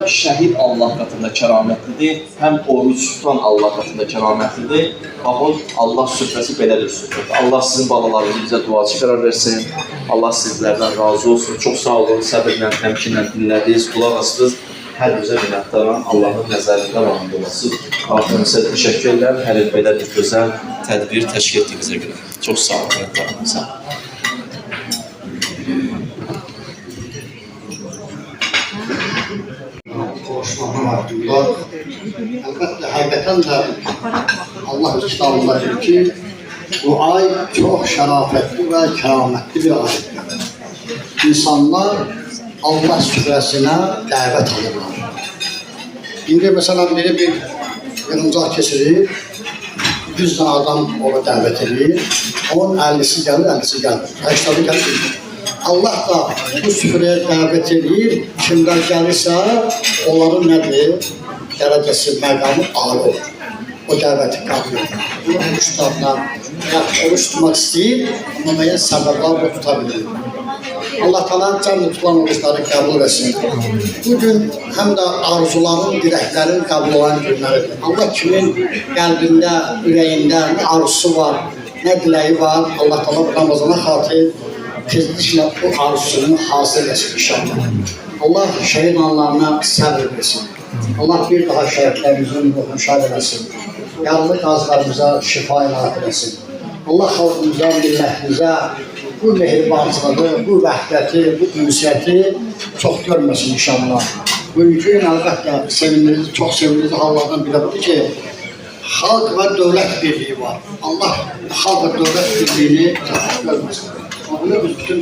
Şəhid Allah qatında kəramətlidir, həm oruç tutan Allah qatında kəramətlidir. Baxın, Allah süfrəsi belədir süfrədir. Allah sizin balalarınızı bizə duacı qərar versin. Allah sizlərdən razı olsun. Çox sağ olun, səbirlə, təmkinlə dinlədiniz, qulaq asdınız. Hər bizə minnətdaram, Allahın nəzərində vaxtında olasınız. Artıq sizə təşəkkür edirəm, hər il belə bir gözəl tədbir təşkil etdiyinizə görə. Çox sağ olun, minnətdaram. Sağ olun. Konuşmama vaktim var. Elbette hakikaten de Allah kitabında diyor ki bu ay çok şerafetli ve kerametli bir ay. İnsanlar Allah süfresine davet alırlar. Şimdi mesela biri bir yığıncaq keçirir, 100 tane adam ona davet edir, onun 50'si gelir, 50'si gelmir, 80'i gelir. Allah da bu süfreye davet edir, kimler gelirse onların nedir? Derecesi, məqamı ağır olur. O daveti kabul edir. Bu oruç tutanlar, oruç tutmak istəyir, ama müəyyən səbəblər da tutabilir. Allah Teala canlı tutulan oruçları kabul etsin. Bugün hem de arzuların, dileklerin kabul olan günleridir. Allah kimin kalbinde, yüreğinde ne arzusu var, ne dileği var, Allah Teala Ramazan'a hatır tezlikle bu arzusunu hasıl etsin inşallah. Allah şehit anlarına sabır versin. Allah bir daha şehitlerimizin ruhunu şad etsin. Yaralı gazlarımıza şifa ilat etsin. Allah halkımıza, milletimize bu mehribancılığı, bu vəhdəti, bu ünsiyyəti çox görməsin inşallah. Bugünkü gün əlbəttə sevindirici, çox sevindirici hallardan biri budur ki, xalq və dövlət birliyi var. Allah xalq və dövlət birliyini görməsin. Bunu biz bütün